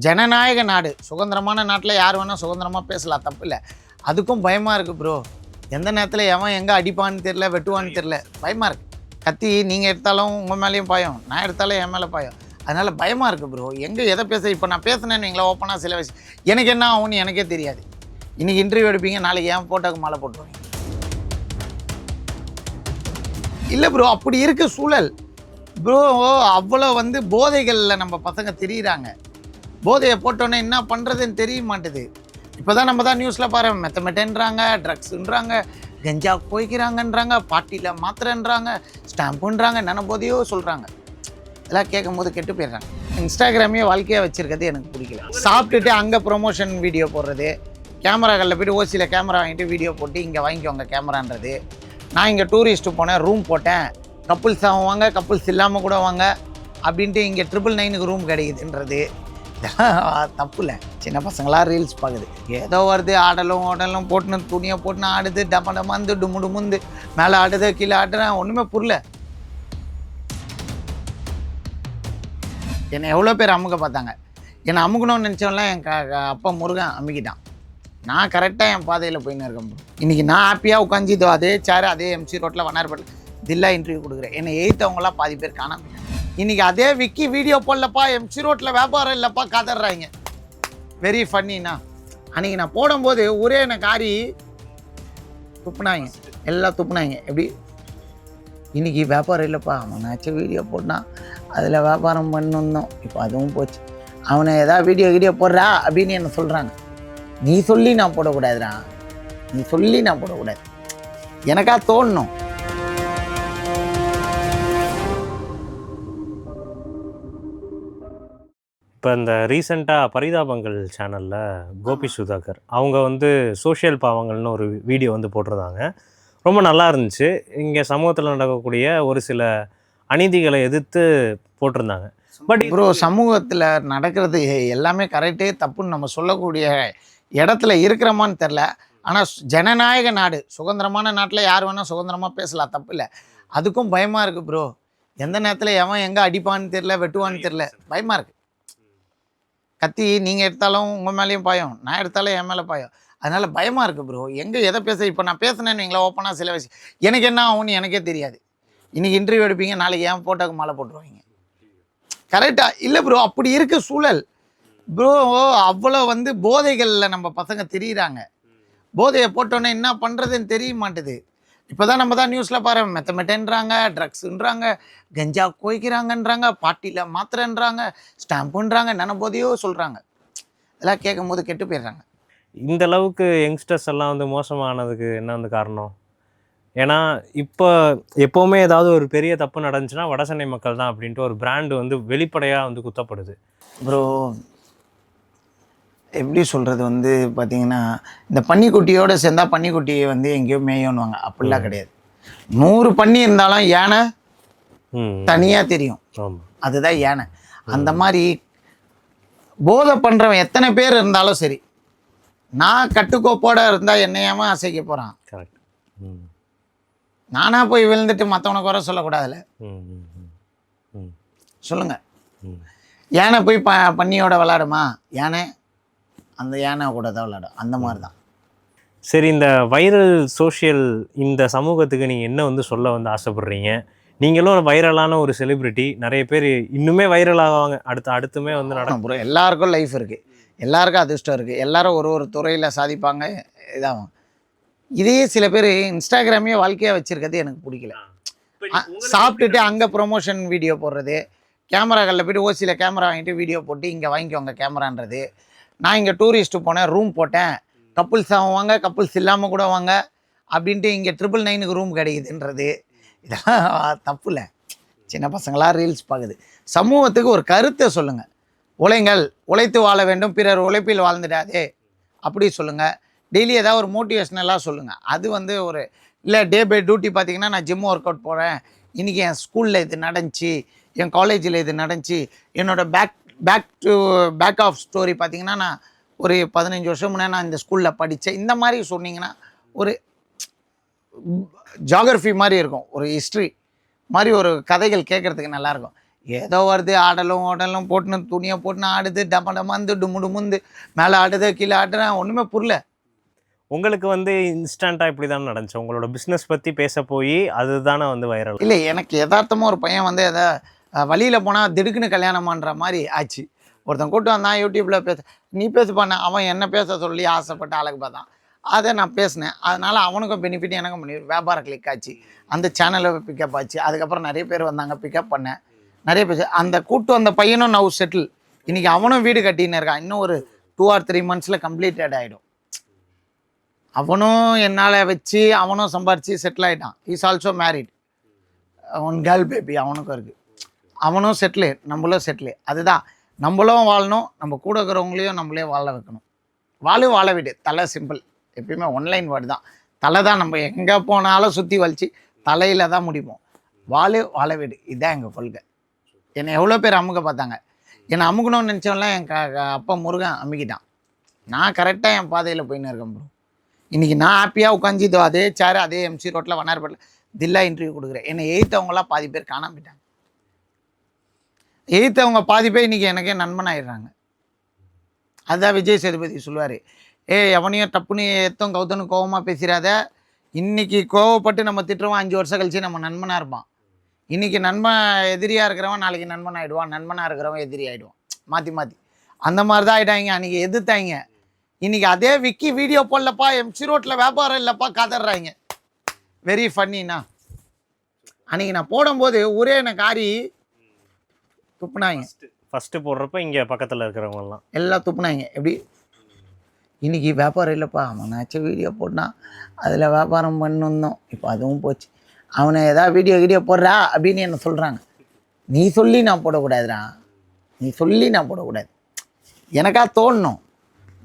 ஜனநாயக நாடு, சுதந்திரமான நாட்டில் யார் வேணால் சுதந்திரமாக பேசலாம், தப்பு இல்லை. அதுக்கும் பயமாக இருக்குது ப்ரோ. எந்த நேரத்தில் எவன் எங்கே அடிப்பான்னு தெரில, வெட்டுவான்னு தெரில, பயமாக இருக்குது. கத்தி நீங்கள் எடுத்தாலும் உங்கள் மேலேயும் பாயம், நான் எடுத்தாலும் என் மேலே பாயம். அதனால் பயமாக இருக்குது ப்ரோ. எங்கே எதை பேச இப்போ நான் பேசுனேன்னு எங்களை ஓப்பனாக சில விஷயம் எனக்கு என்ன ஆகும்னு எனக்கே தெரியாது. இன்றைக்கி இன்டர்வியூ எடுப்பீங்க, நாளைக்கு என் போட்டோக்கு மாலை போட்டுருவீங்க. இல்லை ப்ரோ, அப்படி இருக்குது சூழல் ப்ரோ. அவ்வளோ போதைகளில் நம்ம பசங்க தெரியுறாங்க. போதையை போட்டோன்னே என்ன பண்ணுறதுன்னு தெரிய மாட்டுது. இப்போ தான் நம்ம தான் நியூஸில் பாரு, மெத்தமெட்டேன்றாங்க, ட்ரக்ஸுன்றாங்க, கஞ்சா போய்க்கிறாங்கன்றாங்க, பாட்டியில் மாத்திரன்றாங்க, ஸ்டாம்புன்றாங்க, என்னென்ன போதையோ சொல்கிறாங்க. இதெல்லாம் கேட்கும் போது கெட்டு போயிடுறாங்க. இன்ஸ்டாகிராமே வாழ்க்கையாக வச்சுருக்கிறது எனக்கு பிடிக்கல. சாப்பிட்டுட்டு அங்கே ப்ரொமோஷன் வீடியோ போடுறது, கேமராக்களில் போய்ட்டு ஓசியில் கேமரா வாங்கிட்டு வீடியோ போட்டு இங்கே வாங்கிக்கோங்க கேமரான்றது. நான் இங்கே டூரிஸ்ட்டு போனேன், ரூம் போட்டேன், கப்புள்ஸ் வாங்க, கப்புள்ஸ் இல்லாமல் கூட வாங்க அப்படின்ட்டு இங்கே 999க்கு ரூம் கிடைக்குதுன்றது. தப்பு இல்லை. சின்ன பசங்களாம் ரீல்ஸ் பார்க்குது, ஏதோ வருது, ஆடலும் போட்டுன்னு துணியை போட்டுன்னு ஆடுது, டமந்து டுமுண்டு மேலே ஆடுது, கீழே ஆடுறேன், ஒன்றுமே புரியல. என்னை எவ்வளோ பேர் அமுக்க பார்த்தாங்க. என்னை அமுக்கணும்னு நினச்சவன்லாம் என் அப்பா முருகன் அமுக்கிட்டான். நான் கரெக்டாக என் பாதையில் போயின்னு இருக்கேன். இன்றைக்கி நான் ஹாப்பியாக உட்காந்துதோ அதே சேர் அதே எம்சி ரோட்டில் வண்ணார்பேட்டில் தில்லா இன்டர்வியூ கொடுக்குறேன். என்னை எய்த்தவங்களாம் பாதி பேர் காணாம. இன்றைக்கி அதே விக்கி வீடியோ போடலப்பா, எம்சி ரோட்டில் வியாபாரம் இல்லைப்பா கதறாங்க. வெரி ஃபன்னிண்ணா. அன்றைக்கி நான் போடும்போது ஒரே எனக்கு காரி துப்புனாங்க, எல்லாம் துப்புனாங்க. எப்படி இன்றைக்கி வியாபாரம் இல்லைப்பா, அவனாச்சும் வீடியோ போட்டான், அதில் வியாபாரம் பண்ணணும், இப்போ அதுவும் போச்சு. அவனை ஏதாவது வீடியோ போடுறா அப்படின்னு என்ன சொல்கிறாங்க. நீ சொல்லி நான் போடக்கூடாதுடா, நீ சொல்லி நான் போடக்கூடாது, எனக்கா தோணணும். இப்போ இந்த ரீசெண்டாக பரிதாபங்கள் சேனலில் கோபி சுதாகர் அவங்க சோஷியல் பாவங்கள்னு ஒரு வீடியோ போட்டிருந்தாங்க. ரொம்ப நல்லா இருந்துச்சு. இங்கே சமூகத்தில் நடக்கக்கூடிய ஒரு சில அநீதிகளை எதிர்த்து போட்டிருந்தாங்க. பட் ப்ரோ, சமூகத்தில் நடக்கிறது எல்லாமே கரெக்டே தப்புன்னு நம்ம சொல்லக்கூடிய இடத்துல இருக்கிறோமான்னு தெரில. ஆனால் ஜனநாயக நாடு, சுதந்திரமான நாட்டில் யார் வேணால் சுதந்திரமாக பேசலாம், தப்பு இல்லை. அதுக்கும் பயமாக இருக்குது ப்ரோ. எந்த நேரத்தில் எவன் எங்கே அடிப்பான்னு தெரில, வெட்டுவான்னு தெரில, பயமாக இருக்குது. கத்தி நீங்கள் எடுத்தாலும் உங்கள் மேலேயும் பாயம், நான் எடுத்தாலும் என் மேலே பாயம். அதனால் பயமாக இருக்குது ப்ரோ. எங்கே எதை பேச இப்போ நான் பேசுனேன்னு எங்களை ஓப்பனாக சில விஷயம் எனக்கு என்ன ஆகும்னு எனக்கே தெரியாது. இன்றைக்கி இன்டர்வியூ எடுப்பீங்க, நாளைக்கு என் போட்டோக்கு மாலை போட்டுருவீங்க. கரெக்டாக இல்லை ப்ரோ, அப்படி இருக்குது சூழல் ப்ரோ. அவ்வளோ போதைகளில் நம்ம பசங்க தெரியுறாங்க. போதையை போட்டோன்னே என்ன பண்ணுறதுன்னு தெரிய மாட்டுது. இப்போ தான் நம்ம தான் நியூஸில் பாரு, மெத்தமெட்டேன்றாங்க, ட்ரக்ஸுன்றாங்க, கஞ்சா கோய்க்கிறாங்கன்றாங்க, பாட்டியில் மாத்திரன்றாங்க, ஸ்டாம்புன்றாங்க, என்னென்ன போதையோ சொல்கிறாங்க. இதெல்லாம் கேட்கும் போது கெட்டு போயிடுறாங்க. இந்த அளவுக்கு யங்ஸ்டர்ஸ் எல்லாம் மோசமானதுக்கு என்ன காரணம்? ஏன்னா இப்போ எப்போவுமே ஏதாவது ஒரு பெரிய தப்பு நடந்துச்சுன்னா வடசென்னை மக்கள் தான் அப்படின்ட்டு ஒரு பிராண்டு வெளிப்படையாக குத்தப்படுது. ப்ரோ எப்படி சொல்கிறது பார்த்திங்கன்னா, இந்த பன்னிக்குட்டியோடு சேர்ந்தால் பன்னிக்குட்டியை எங்கேயோ மேயணுவாங்க, அப்படிலாம் கிடையாது. 100 பன்னி இருந்தாலும் யானை தனியாக தெரியும், அதுதான் யானை. அந்த மாதிரி போதை பண்ணுறவன் எத்தனை பேர் இருந்தாலும் சரி, நான் கட்டுக்கோப்போடு இருந்தால் என்னையாமல் அசைக்க போகிறான். கரெக்ட். நானாக போய் விழுந்துட்டு மற்றவனை குறை சொல்லக்கூடாதுல்ல. சொல்லுங்கள், யானை போய் பன்னியோட விளாடுமா? யானை அந்த யானை கூட தான் விளையாடும், அந்த மாதிரி தான். சரி, இந்த வைரல் சோஷியல் இந்த சமூகத்துக்கு நீங்கள் என்ன சொல்ல ஆசைப்படுறீங்க? நீங்களும் வைரலான ஒரு செலிப்ரிட்டி, நிறைய பேர் இன்னுமே வைரல் ஆவாங்க, அடுத்துமே நடக்கும் ப்ரோ. எல்லாருக்கும் லைஃப் இருக்குது, எல்லாருக்கும் அதிர்ஷ்டம் இருக்குது, எல்லாரும் ஒரு துறையில் சாதிப்பாங்க, இதாகும். இதே சில பேர் இன்ஸ்டாகிராமே வாழ்க்கையாக வச்சுருக்கிறது எனக்கு பிடிக்கல. சாப்பிட்டுட்டு அங்கே ப்ரொமோஷன் வீடியோ போடுறது, கேமராக்களில் போய்ட்டு ஓசியில் கேமரா வாங்கிட்டு வீடியோ போட்டு இங்கே வாங்கிக்கோங்க கேமரான்றது. நான் இங்கே டூரிஸ்ட்டு போனேன், ரூம் போட்டேன், கப்புள்ஸ் வாங்க, கப்புள்ஸ் இல்லாமல் கூட வாங்க அப்படின்ட்டு இங்கே 999க்கு ரூம் கிடைக்குதுன்றது. இதெல்லாம் தப்பு இல்லை. சின்ன பசங்களாம் ரீல்ஸ் பார்க்குது. சமூகத்துக்கு ஒரு கருத்தை சொல்லுங்கள். உழைங்கள், உழைத்து வாழ வேண்டும், பிறர் உழைப்பில் வாழ்ந்துடாதே அப்படி சொல்லுங்கள். டெய்லி ஏதாவது ஒரு மோட்டிவேஷ்னலாக சொல்லுங்கள். அது ஒரு இல்லை டே பை டியூட்டி. பார்த்திங்கன்னா, நான் ஜிம் ஒர்க் அவுட் போகிறேன், இன்றைக்கி என் ஸ்கூலில் இது நடந்துச்சு, என் காலேஜில் இது நடந்துச்சு, என்னோடய பேக் ஆஃப் ஸ்டோரி பார்த்திங்கன்னா, நான் ஒரு 15 வருஷம் முன்னே நான் இந்த ஸ்கூலில் படித்தேன். இந்த மாதிரி சொன்னிங்கன்னா ஒரு ஜாகிரஃபி மாதிரி இருக்கும், ஒரு ஹிஸ்ட்ரி மாதிரி ஒரு கதைகள் கேட்குறதுக்கு நல்லாயிருக்கும். ஏதோ வருது ஆடலும் போட்டுன்னு துணியை போட்டுன்னு ஆடுது டமந்து டுமுந்து மேலே ஆடுது கீழே ஆடுறேன், ஒன்றுமே புரியல. உங்களுக்கு வந்து இன்ஸ்டண்ட்டாக இப்படி தானே நடந்துச்சு? உங்களோட பிஸ்னஸ் பற்றி பேச போய் அதுதானே வந்து வைரல். இல்லை, எனக்கு யதார்த்தமாக ஒரு பையன் வந்து எதை வழியில் போனால் திடுக்குன்னு கல்யாணமான்ற மாதிரி ஆச்சு. ஒருத்தன் கூட்டு வந்தான் யூடியூப்பில் நீ பேசுப்பான, அவன் என்ன பேச சொல்லி ஆசைப்பட்டு அழகு பார்த்தான். அதை நான் பேசினேன். அதனால் அவனுக்கும் பெனிஃபிட் எனக்கும் பெனிஃபிட். வியாபாரம் கிளிக் ஆச்சு, அந்த சேனலில் பிக்கப் ஆச்சு. அதுக்கப்புறம் நிறைய பேர் வந்தாங்க, பிக்கப் பண்ணேன். நிறைய பேர் அந்த கூட்டு வந்த பையனும் நவ் செட்டில். இன்றைக்கி அவனும் வீடு கட்டின்னு இருக்கான். இன்னும் ஒரு 2 or 3 months கம்ப்ளீட்டட் ஆகிடும். அவனும் என்னால் வச்சு அவனும் சம்பாரித்து செட்டில் ஆகிட்டான். Is also married. One girl baby அவனுக்கும் இருக்குது. அவனும் செட்டிலு, நம்மளும் செட்டிலு. அதுதான், நம்மளும் வாழணும், நம்ம கூட இருக்கிறவங்களையும் நம்மளே வாழ வைக்கணும். வாழ விடு, தலை சிம்பிள். எப்பயுமே ஒன்லைன் வேர்டு தான். தலை தான், நம்ம எங்கே போனாலும் சுற்றி வலிச்சு தலையில் தான் முடிப்போம். வாழ விடு, இதுதான் எங்கள் கொள்கை. என்னை எவ்வளோ பேர் அமுக பார்த்தாங்க. என்னை அமுக்கணும்னு நினச்சவன்லாம் என் அப்பா முருகன் அமுக்கிட்டான். நான் கரெக்டாக என் பாதையில் போயின்னு இருக்கேன் ப்ரோ. இன்றைக்கி நான் ஹாப்பியாக உட்காந்துதோ அதே சேர் அதே MC ரோட்டில் வண்ணாரப்பேட்டில் தில்லா இன்டர்வியூ கொடுக்குறேன். என்னை எய்த்தவங்களாம் பாதி பேர் காணாம போயிட்டாங்க. எய்த்தவங்க பாதி பேர் இன்றைக்கி எனக்கே நண்பன் ஆகிடுறாங்க. அதுதான் விஜய் சேதுபதி சொல்லுவார், எவனையும் டப்புன்னு எத்தம் கௌத்தனும் கோவமாக பேசிடாத. இன்றைக்கி கோவப்பட்டு நம்ம திட்டுருவோம், 5 வருஷம் கழிச்சு நம்ம நண்பனாக இருப்பான். இன்றைக்கி நண்பன் எதிரியாக இருக்கிறவன் நாளைக்கு நண்பன் ஆகிடுவான், நண்பனாக இருக்கிறவன் எதிரி ஆகிடுவான். மாற்றி அந்த மாதிரி தான் ஆகிட்டாங்க. அன்றைக்கி எதிர்த்தாங்க. இன்றைக்கி அதே விக்கி வீடியோ போடலப்பா, MC ரோட்டில் வியாபாரம் இல்லைப்பா கதறாங்க. வெரி ஃபன்னிண்ணா. அன்றைக்கி நான் போடும்போது ஒரே எனக்கு காரி துப்புனாங்க. ஃபஸ்ட்டு போடுறப்ப இங்கே பக்கத்தில் இருக்கிறவங்கலாம் எல்லாம் துப்புனாங்க. எப்படி இன்றைக்கி வியாபாரம் இல்லைப்பா, அவனாச்சும் வீடியோ போட்டான், அதில் வியாபாரம் பண்ணணும். இப்போ அதுவும் போச்சு. அவனை ஏதாவது வீடியோ போடுறா அப்படின்னு என்ன சொல்கிறாங்க. நீ சொல்லி நான் போடக்கூடாதுடா, நீ சொல்லி நான் போடக்கூடாது. எனக்காக தோணணும்,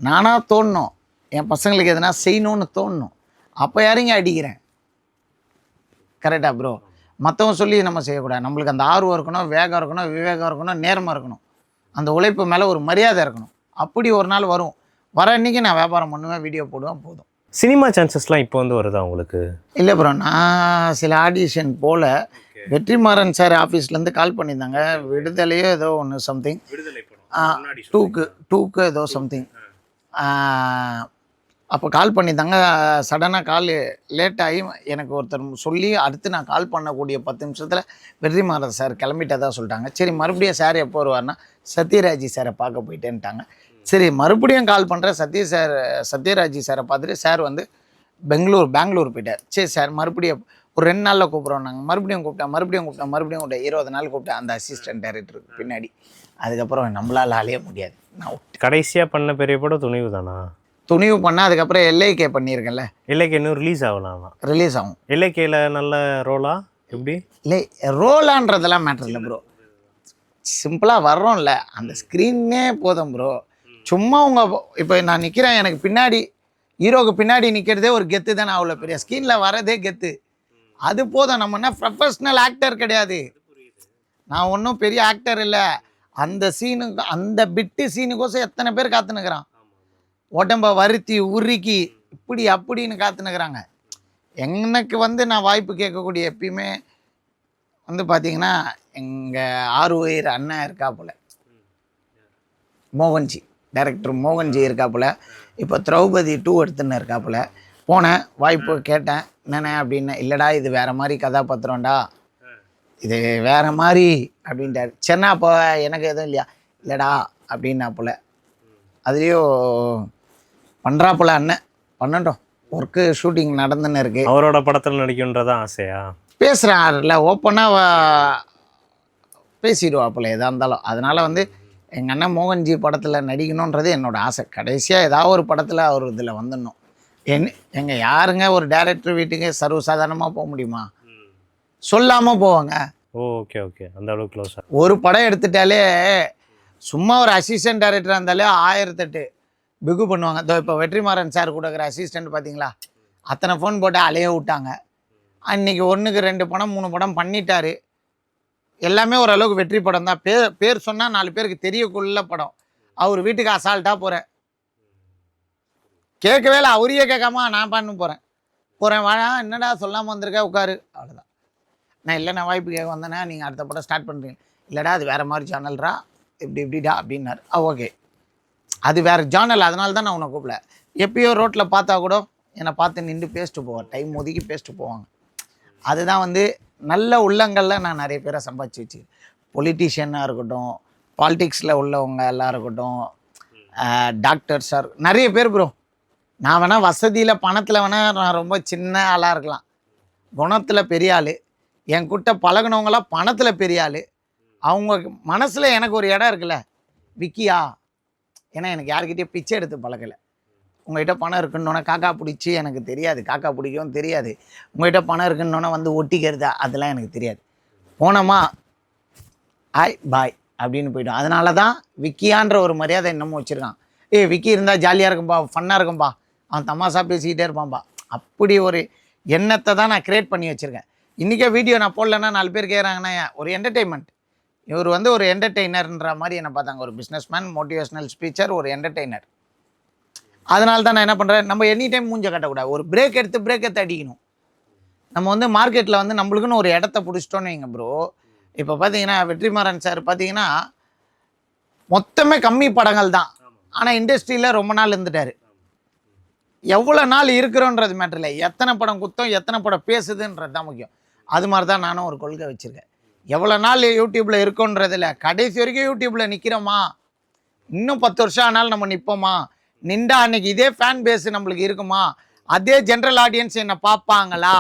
நானாக தோணணும், என் பசங்களுக்கு எதனா செய்யணும்னு தோணணும். அப்போ யாரைங்க அடிக்கிறேன்? கரெக்டாக ப்ரோ? மற்றவங்க சொல்லி நம்ம செய்யக்கூடாது. நம்மளுக்கு அந்த ஆர்வம் இருக்கணும், வேகம் இருக்கணும், விவேகம் இருக்கணும், நேர்மை இருக்கணும், அந்த உழைப்பு மேலே ஒரு மரியாதை இருக்கணும். அப்படி ஒரு நாள் வரும். வர அன்றைக்கி நான் வியாபாரம் பண்ணுவேன், வீடியோ போடுவேன், போதும். சினிமா சான்சஸ்லாம் இப்போ வந்து வருதா உங்களுக்கு? இல்லை ப்ரோ, நான் சில ஆடிஷன் போல் வெற்றிமாறன் சார் ஆஃபீஸ்லேருந்து கால் பண்ணியிருந்தாங்க. விடுதலையோ ஏதோ ஒன்று சம்திங், 2க்கு ஏதோ சம்திங். அப்போ கால் பண்ணியிருந்தாங்க. சடனாக கால் லேட் ஆகி எனக்கு ஒருத்தர் சொல்லி அடுத்து நான் கால் பண்ணக்கூடிய 10 நிமிஷத்தில் வெற்றிமாறன் சார் கிளம்பிட்டதாக சொல்லிட்டாங்க. சரி, மறுபடியும் சார் எப்போ வருவார்னா சத்யராஜ் சாரை பார்க்க போயிட்டேன்ட்டாங்க. சரி, மறுபடியும் கால் பண்ணுறேன். சத்யராஜ் சாரை பார்த்துட்டு சார் வந்து பெங்களூர் போயிட்டார். சரி சார், மறுபடியும் ஒரு 2 நாளில் கூப்பிட்றோம். நாங்கள் மறுபடியும் கூப்பிட்டேன் 20 நாள் கூப்பிட்டேன் அந்த அசிஸ்டன்ட் டைரக்டருக்கு பின்னாடி. அதுக்கப்புறம் நம்மளால் அலைய முடியாது. நான் கடைசியாக பண்ண பெரிய படம் துணிவு தானா? துணிவு பண்ணால் அதுக்கப்புறம் LAK பண்ணியிருக்கேன்ல. LAK இன்னும் ரிலீஸ் ஆகலாம். ரிலீஸ் ஆகும். LAKல நல்ல ரோலா எப்படி? இல்லை, ரோலான்றதெல்லாம் மேட்டர் இல்லை ப்ரோ. சிம்பிளாக வர்றோம்ல, அந்த ஸ்க்ரீனே போதும் ப்ரோ. சும்மா இப்போ நான் நிற்கிறேன், எனக்கு பின்னாடி ஹீரோக்கு பின்னாடி நிற்கிறதே ஒரு கெத்து தானே. அவ்வளோ பெரிய ஸ்க்ரீனில் வரதே கெத்து. அது போதும். நம்ம என்ன ப்ரொஃபஷ்னல் ஆக்டர் கிடையாது. நான் ஒன்றும் பெரிய ஆக்டர் இல்லை. அந்த சீனுக்கு, அந்த பிட்டு சீனுக்கோசம் எத்தனை பேர் காத்துனுக்குறான். உடம்ப வருத்தி உருக்கி இப்படி அப்படின்னு காத்துனுக்குறாங்க. எனக்கு வந்து நான் வாய்ப்பு கேட்கக்கூடிய எப்பயுமே வந்து பார்த்தீங்கன்னா எங்கள் ஆறுயிர் அண்ணன் இருக்காப்புல, மோகன்ஜி, டைரக்டர் மோகன்ஜி இருக்காப்புல. இப்போ திரௌபதி 2 எடுத்துன்னு இருக்காப்புல. போனேன், வாய்ப்பு கேட்டேன். என்னண்ணே அப்படின்னு. இல்லைடா, இது வேறு மாதிரி கதாபாத்திரம்டா, இது வேறு மாதிரி அப்படின்ட்டார். சென்னா அப்போ எனக்கு எதுவும் இல்லையா? இல்லைடா அப்படின்னாப்புல. அதுலேயும் பண்ணுறாப்புல அண்ணன், பண்ணட்டும், ஒர்க்கு ஷூட்டிங் நடந்துன்னு இருக்குது. அவரோட படத்தில் நடிக்கணுன்றதான் ஆசையா? பேசுகிறாருல, ஓப்பனாக பேசிடுவாப்புல எதாக இருந்தாலும். அதனால் வந்து எங்கள் அண்ணன் மோகன்ஜி படத்தில் நடிக்கணுன்றது என்னோடய ஆசை. கடைசியாக ஏதாவது ஒரு படத்தில் அவர் இதில் வந்துடணும். எங்கள் யாருங்க ஒரு டைரக்டர் வீட்டுக்கு சர்வசாதாரணமாக போக முடியுமா? சொல்லாமல் போவாங்க. ஓகே, அந்த அளவுக்கு க்ளோஸாக ஒரு படம் எடுத்துட்டாலே சும்மா ஒரு அசிஸ்டன்ட் டைரக்டராக இருந்தாலே 1008 பிகு பண்ணுவாங்க. இதோ இப்போ வெற்றிமாறன் சார் கூட இருக்கிற அசிஸ்டண்ட் பார்த்தீங்களா, அத்தனை ஃபோன் போட்டு அலைய விட்டாங்க. அன்றைக்கி 1க்கு 2 படம் 3 படம் பண்ணிட்டாரு. எல்லாமே ஓரளவுக்கு வெற்றி படம் தான். பேர் சொன்னால் 4 பேருக்கு தெரியக்குள்ள படம். அவர் வீட்டுக்கு அசால்ட்டாக போகிறேன், கேட்கவே இல்லை. அவரையே கேட்காம நான் பண்ண போகிறேன் வாழா, என்னடா சொல்லாமல் வந்திருக்கேன், உட்காரு, அவ்வளோதான். நான் இல்லைண்ணா வாய்ப்பு கேட்க வந்தேன்னா நீங்கள் அடுத்த படம் ஸ்டார்ட் பண்ணுறீங்க. இல்லைடா அது வேறு மாதிரி சேனல்ரா இப்படிடா அப்படின்னாரு. ஓகே அது வேறு ஜானல், அதனால தான் நான் உன்னை கூப்பிடல. எப்பயோ ரோட்டில் பார்த்தா கூட என்னை பார்த்து நின்று பேசிட்டு போவார், டைம் ஒதுக்கி பேசிட்டு போவாங்க. அதுதான் வந்து நல்ல உள்ளங்களில் நான் நிறைய பேரை சம்பாதிச்சு வச்சு, பொலிட்டீஷியனாக இருக்கட்டும், பாலிடிக்ஸில் உள்ளவங்க எல்லாம் இருக்கட்டும், டாக்டர் சார் நிறைய பேர் ப்ரோ. நான் வேணால் வசதியில் பணத்தில் வேணால் நான் ரொம்ப சின்ன ஆளாக இருக்கலாம், குணத்தில் பெரிய ஆள். என் கூட்ட பழகினவங்களாம் பணத்தில் பெரிய ஆள். அவங்க மனசில் எனக்கு ஒரு இடம் இருக்குல்ல, விக்கியா. ஏன்னா எனக்கு யார்கிட்டயும் பிச்சை எடுத்து பழகலை. உங்கள்கிட்ட பணம் இருக்குன்னொன்னே காக்கா பிடிச்சி எனக்கு தெரியாது, காக்கா பிடிக்கவும் தெரியாது. உங்கள்கிட்ட பணம் இருக்குன்னொன்னே வந்து ஒட்டிக்கிறதா அதெல்லாம் எனக்கு தெரியாது. போனோமா ஆய் பாய் அப்படின்னு போய்டும். அதனால தான் விக்கியான்ற ஒரு மரியாதை இன்னமும் வச்சுருக்கான். விக்கி இருந்தால் ஜாலியாக இருக்கும்பா, ஃபன்னாக இருக்கும்பா, அவன் தமாஷா பேசிக்கிட்டே இருப்பான்பா. அப்படி ஒரு எண்ணத்தை தான் நான் க்ரியேட் பண்ணி வச்சுருக்கேன். இன்றைக்கே வீடியோ நான் போடலன்னா 4 பேர் கேட்குறாங்கன்னா ஒரு என்டர்டெயின்மெண்ட். இவர் வந்து ஒரு என்டர்டெய்னர்ன்ற மாதிரி என்னை பார்த்தாங்க. ஒரு பிஸ்னஸ்மேன், மோட்டிவேஷ்னல் ஸ்பீச்சர், ஒரு என்டர்டெய்னர். அதனால தான் நான் என்ன பண்ணுறேன், நம்ம எனி டைம் மூஞ்ச கட்டக்கூடாது. ஒரு பிரேக் எடுத்து அடிக்கணும். நம்ம வந்து மார்க்கெட்டில் வந்து நம்மளுக்குன்னு ஒரு இடத்த பிடிச்சிட்டோன்னு வைங்க ப்ரோ. இப்போ பார்த்தீங்கன்னா வெற்றிமாறன் சார் பார்த்தீங்கன்னா மொத்தமே கம்மி படங்கள் தான், ஆனால் இண்டஸ்ட்ரியில் ரொம்ப நாள் இருந்துட்டார். எவ்வளோ நாள் இருக்கிறோன்றது மேட்டர் இல்லை, எத்தனை படம் குத்தம், எத்தனை படம் பேசுதுன்றது தான் முக்கியம். அது மாதிரி தான் நானும் ஒரு கொள்கை வச்சுருக்கேன். எவ்வளோ நாள் யூடியூப்பில் இருக்கோன்றதில்ல, கடைசி வரைக்கும் யூடியூப்பில் நிற்கிறோமா, இன்னும் 10 வருஷம் ஆனாலும் நம்ம நிற்போமா, நின்றா அன்னைக்கு இதே ஃபேன் பேஸ் நம்மளுக்கு இருக்குமா, அதே ஜென்ரல் ஆடியன்ஸ் என்னை பார்ப்பாங்களா,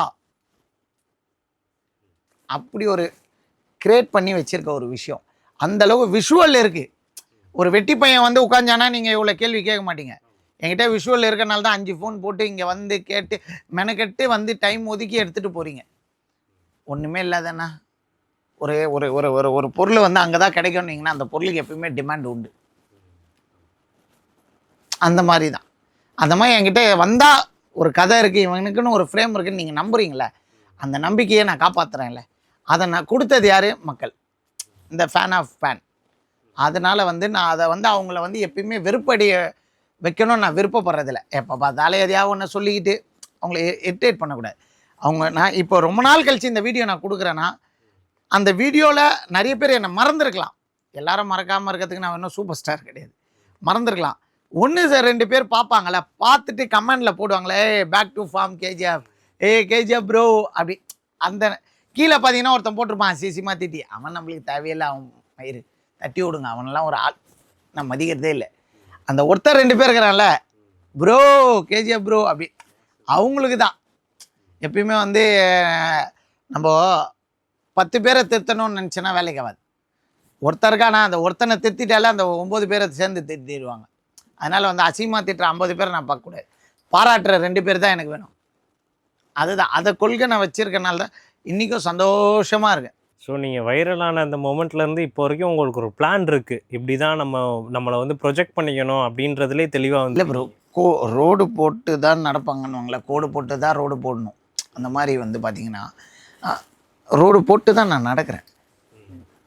அப்படி ஒரு கிரியேட் பண்ணி வச்சுருக்க ஒரு விஷயம். அந்தளவு விஷுவல் இருக்குது. ஒரு வெட்டி பையன் வந்து உட்காந்தானா நீங்கள் இவ்வளோ கேள்வி கேட்க மாட்டீங்க. என்கிட்ட விஷுவல் இருக்கனால தான் 5 ஃபோன் போட்டு இங்கே வந்து கேட்டு மெனக்கெட்டு வந்து டைம் ஒதுக்கி எடுத்துகிட்டு போகிறீங்க. ஒன்றுமே இல்லாதண்ணா, ஒரு ஒரு ஒரு ஒரு ஒரு பொருள் வந்து அங்கே தான் கிடைக்கும்னீங்கன்னா அந்த பொருளுக்கு எப்பயுமே டிமாண்ட் உண்டு. அந்த மாதிரி தான். அந்த மாதிரி என்கிட்ட வந்தால் ஒரு கதை இருக்குது, இவனுக்குன்னு ஒரு ஃப்ரேம் இருக்குதுன்னு நீங்கள் நம்புறீங்களே, அந்த நம்பிக்கையை நான் காப்பாற்றுறேன்ல. அதை நான் கொடுத்தது யார்? மக்கள், இந்த ஃபேன் ஆஃப் ஃபேன். அதனால் வந்து நான் அதை வந்து அவங்கள வந்து எப்பயுமே வெறுப்படைய வைக்கணும்னு நான் விருப்பப்படுறதில்ல. எப்போ பார்த்தாலும் எதையாவது ஒன்று சொல்லிக்கிட்டு அவங்கள இரிட்டேட் பண்ணக்கூடாது. அவங்க நான் இப்போ ரொம்ப நாள் கழித்து இந்த வீடியோ நான் கொடுக்குறேன்னா, அந்த வீடியோவில் நிறைய பேர் என்னை மறந்துருக்கலாம். எல்லாரும் மறக்காமல் இருக்கிறதுக்கு நான் இன்னும் சூப்பர் ஸ்டார் கிடையாது. மறந்துருக்கலாம். 1 2 பேர் பார்ப்பாங்களே, பார்த்துட்டு கமெண்டில் போடுவாங்களே, back to form KGF, KGF bro அப்படி. அந்த கீழே பார்த்தீங்கன்னா ஒருத்தன் போட்டிருப்பான் சிசிமா திட்டி, அவன் நம்மளுக்கு தேவையில்லை, அவன் மயிறு தட்டி விடுங்க, அவனெல்லாம் ஒரு ஆள் நான் மதிக்கிறதே இல்லை. அந்த ஒருத்தர் 2 பேர் இருக்கிறான்ல, ப்ரோ கேஜிஎஃப் ப்ரோ அப்படி, அவங்களுக்கு தான் எப்பயுமே வந்து நம்ம 10 பேரை திருத்தணும்னு நினச்சேன்னா வேலைக்கு ஆகாது. ஒருத்தருக்கானா அந்த ஒருத்தனை திருத்திட்டாலே அந்த 9 பேரை சேர்ந்து திருத்திடுவாங்க. அதனால் வந்து அசிங்கமாக திட்டுற 50 பேரை நான் பார்க்கக்கூடாது. பாராட்டுற 2 பேர் தான் எனக்கு வேணும். அதுதான் அதை கொள்கை நான் வச்சுருக்கனால தான் இன்றைக்கும் சந்தோஷமாக இருக்கேன். ஸோ நீங்கள் வைரலான அந்த மொமெண்ட்லேருந்து இப்போ வரைக்கும் உங்களுக்கு ஒரு பிளான் இருக்குது, இப்படி தான் நம்மளை வந்து ப்ரொஜெக்ட் பண்ணிக்கணும் அப்படின்றதுலே தெளிவாக வந்து. இல்லை ப்ரோ, ரோடு போட்டு தான் நடப்பாங்கன்னுவாங்களே, கோடு போட்டு தான் ரோடு போடணும். அந்த மாதிரி வந்து பார்த்திங்கன்னா ரோடு போட்டு தான் நான் நடக்கிறேன்.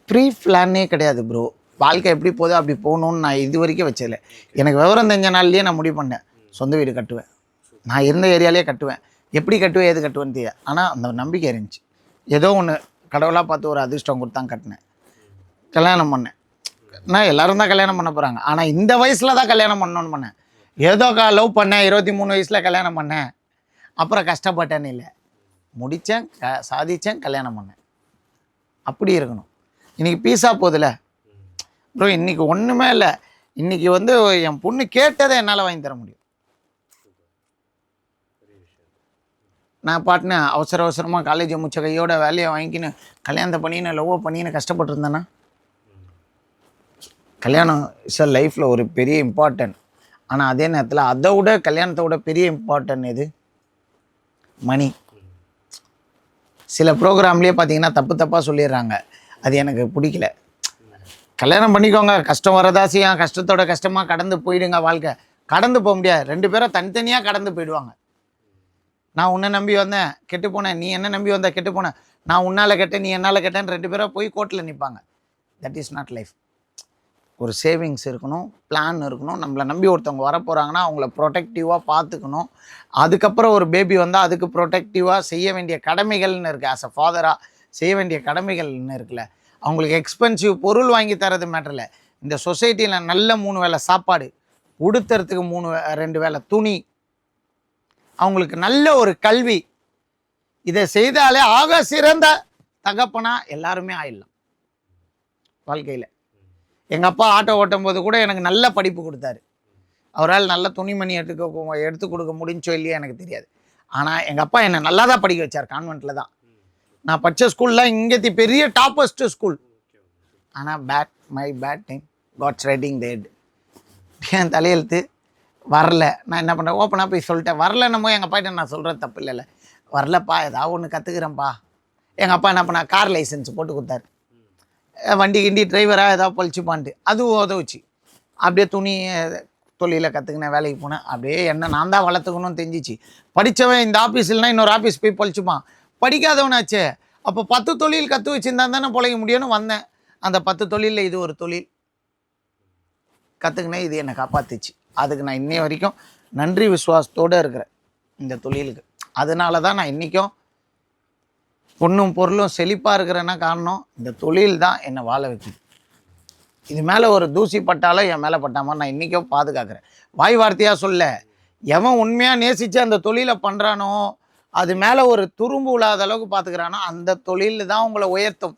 ப்ரீ பிளானே கிடையாது ப்ரோ. வாழ்க்கை எப்படி போதோ அப்படி போகணுன்னு நான் இது வரைக்கும் வச்சதில்லை. எனக்கு விவரம் தெரிஞ்ச நாள்லேயே நான் முடிவு பண்ணேன், சொந்த வீடு கட்டுவேன், நான் இருந்த ஏரியாலே கட்டுவேன். எப்படி கட்டுவேன், எது கட்டுவேன்னு தெரியாது, ஆனால் அந்த நம்பிக்கை இருந்துச்சு. ஏதோ ஒன்று கடவுளாக பார்த்து ஒரு அதிர்ஷ்டம் கொடுத்தான், கட்டினேன், கல்யாணம் பண்ணேன். நான் எல்லோரும் தான் கல்யாணம் பண்ண போகிறாங்க, ஆனால் இந்த வயசில் தான் கல்யாணம் பண்ணணுன்னு பண்ணேன். ஏதோ லவ் பண்ணேன், 23 வயசில் கல்யாணம் பண்ணேன், அப்புறம் கஷ்டப்பட்டேன்னு இல்லை, முடித்தேன், சாதித்தேன், கல்யாணம் பண்ணேன். அப்படி இருக்கணும். இன்றைக்கி பீஸாக போதில்ல ப்ரோ, இன்றைக்கி ஒன்றுமே இல்லை. இன்றைக்கி வந்து என் பொண்ணு கேட்டதை என்னால் வாங்கி தர முடியும். நான் பாட்டுன்னு அவசரமாக காலேஜை முடிச்ச கையோட வேலையை வாங்கிக்கின்னு கல்யாணத்தை பண்ணின்னு லவ்வோ பண்ணின்னு கஷ்டப்பட்டுருந்தேன்னா, கல்யாணம் இஸ் அ லைஃப்பில் ஒரு பெரிய இம்பார்ட்டன்ட். ஆனால் அதே நேரத்தில் அதை விட கல்யாணத்தை விட பெரிய இம்பார்ட்டன்ட் எது? மணி. சில ப்ரோக்ராம்லேயே பார்த்தீங்கன்னா தப்பாக சொல்லிடுறாங்க, அது எனக்கு பிடிக்கல. கல்யாணம் பண்ணிக்கோங்க, கஷ்டம் வரதா செய்யும், கஷ்டத்தோட கஷ்டமாக கடந்து போயிடுங்க. வாழ்க்கை கடந்து போக முடியாது, 2 பேரும் தனித்தனியாக கடந்து போயிடுவாங்க. நான் உன்னை நம்பி வந்தேன், கெட்டு போனேன், நீ என்ன நம்பி வந்த, கெட்டு போனேன், நான் உன்னால் கெட்டேன், நீ என்னால் கெட்டேன்னு 2 பேராக போய் கோர்ட்டில் நிற்பாங்க. That is not life. ஒரு சேவிங்ஸ் இருக்கணும், பிளான் இருக்கணும். நம்மளை நம்பி ஒருத்தவங்க வர போகிறாங்கன்னா அவங்கள ப்ரொடெக்டிவாக பார்த்துக்கணும். அதுக்கப்புறம் ஒரு பேபி வந்தால் அதுக்கு ப்ரொடெக்டிவாக செய்ய வேண்டிய கடமைகள்னு இருக்குது. ஆஸ் அ ஃபாதராக செய்ய வேண்டிய கடமைகள்னு இருக்குல்ல, அவங்களுக்கு எக்ஸ்பென்சிவ் பொருள் வாங்கி தரது மேட்டர் இல்லை. இந்த சொசைட்டியில் நல்ல 3 வேளை சாப்பாடு, உடுத்துறதுக்கு 2 வேளை துணி, அவங்களுக்கு நல்ல ஒரு கல்வி, இதை செய்தாலே ஆக சிறந்த தகப்பனா எல்லாருமே ஆயிடலாம் வாழ்க்கையில். எங்கள் அப்பா ஆட்டோ ஓட்டும் போது கூட எனக்கு நல்ல படிப்பு கொடுத்தாரு. அவரால் நல்ல துணிமணி எடுத்து கொடுக்க முடிஞ்சோ இல்லையா எனக்கு தெரியாது. ஆனால் எங்கள் அப்பா என்னை நல்லா தான் படிக்க வச்சார். கான்வென்ட்டில் தான் நான் படித்த ஸ்கூலில் இங்கே பெரிய டாப்பஸ்ட் ஸ்கூல். ஆனால் my bad time God's writing that என் தலையெழுத்து வரல. நான் என்ன பண்ணுறேன், ஓப்பனாக போய் சொல்லிட்டேன். வரலன்னமோ எங்கள் அப்பாட்ட நான் சொல்கிறது தப்பு இல்லைல்ல, வரலப்பா ஏதாவது ஒன்று கற்றுக்குறேன்ப்பா. எங்கள் அப்பா என்ன பண்ணா, கார் லைசன்ஸ் போட்டு கொடுத்தாரு. வண்டி கிண்டி டிரைவராக ஏதாவது பழிச்சுப்பான்ட்டு அதுவும் உதவுச்சு. அப்படியே துணி தொழிலை கற்றுக்கினேன், வேலைக்கு போனேன். அப்படியே என்ன நான் தான் வளர்த்துக்கணும்னு தெரிஞ்சிச்சு. படித்தவன் இந்த ஆஃபீஸ் இல்லைனா இன்னொரு ஆஃபீஸ் போய் பழிச்சுப்பான். படிக்காதவனாச்சே, அப்போ 10 தொழில் கற்று வச்சுருந்தா தானே பிழைக்க முடியும்னு வந்தேன். அந்த 10 தொழிலில் இது ஒரு தொழில் கற்றுக்கினேன். இது என்னை காப்பாற்றுச்சு. அதுக்கு நான் இன்னைய வரைக்கும் நன்றி விசுவாசத்தோடு இருக்கிறேன் இந்த தொழிலுக்கு. அதனால தான் நான் இன்றைக்கும் பொண்ணும் பொருளும் செழிப்பாக இருக்கிறேன்னா காரணம் இந்த தொழில் தான் என்னை வாழ வைக்குது. இது மேலே ஒரு தூசி பட்டாலும் என் மேலே பட்டாமல் நான் இன்றைக்கும் பாதுகாக்கிறேன். வாய் வார்த்தையாக சொல்ல, எவன் உண்மையாக நேசித்து அந்த தொழிலை பண்ணுறானோ, அது மேலே ஒரு துரும்பு இல்லாத அளவுக்கு பார்த்துக்கிறானோ, அந்த தொழில் தான் உங்களை உயர்த்தும்.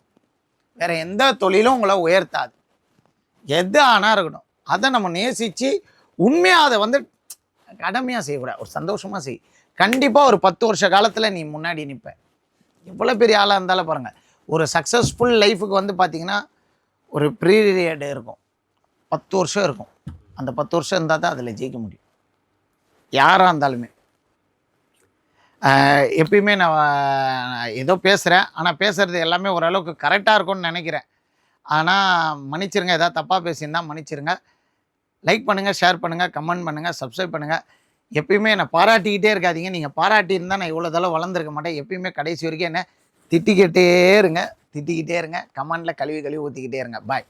வேறு எந்த தொழிலும் உங்களை உயர்த்தாது. எது ஆனால் இருக்கணும், அதை நம்ம நேசித்து உண்மையாக அதை கடமையாக செய்யக்கூடாது, ஒரு சந்தோஷமாக செய். கண்டிப்பாக ஒரு 10 வருஷ காலத்தில் நீ முன்னாடி நிற்ப. எவ்வளோ பெரிய ஆளாக இருந்தாலும் பாருங்கள், ஒரு சக்ஸஸ்ஃபுல் லைஃபுக்கு பார்த்திங்கன்னா ஒரு பீரியட் இருக்கும், 10 வருஷம் இருக்கும். அந்த 10 வருஷம் இருந்தால் தான் அதில் ஜெயிக்க முடியும், யாராக இருந்தாலுமே. எப்பயுமே நான் ஏதோ பேசுகிறேன், ஆனால் பேசுகிறது எல்லாமே ஓரளவுக்கு கரெக்டாக இருக்கும்னு நினைக்கிறேன். ஆனால் மன்னிச்சிருங்க, எதாவது தப்பாக பேசியிருந்தா மன்னிச்சிருங்க. லைக் பண்ணுங்கள், ஷேர் பண்ணுங்கள், கமெண்ட் பண்ணுங்கள், சப்ஸ்கிரைப் பண்ணுங்கள். எப்பயுமே என்னை பாராட்டிக்கிட்டே இருக்காதீங்க. நீங்கள் பாராட்டியிருந்தால் நான் இவ்வளோ தளவு வளர்ந்துருக்க மாட்டேன். எப்பயுமே கடைசி வரைக்கும் என்ன திட்டிக்கிட்டே இருங்க, கமெண்டில் கழுவி ஊற்றிக்கிட்டே இருங்க. பாய்.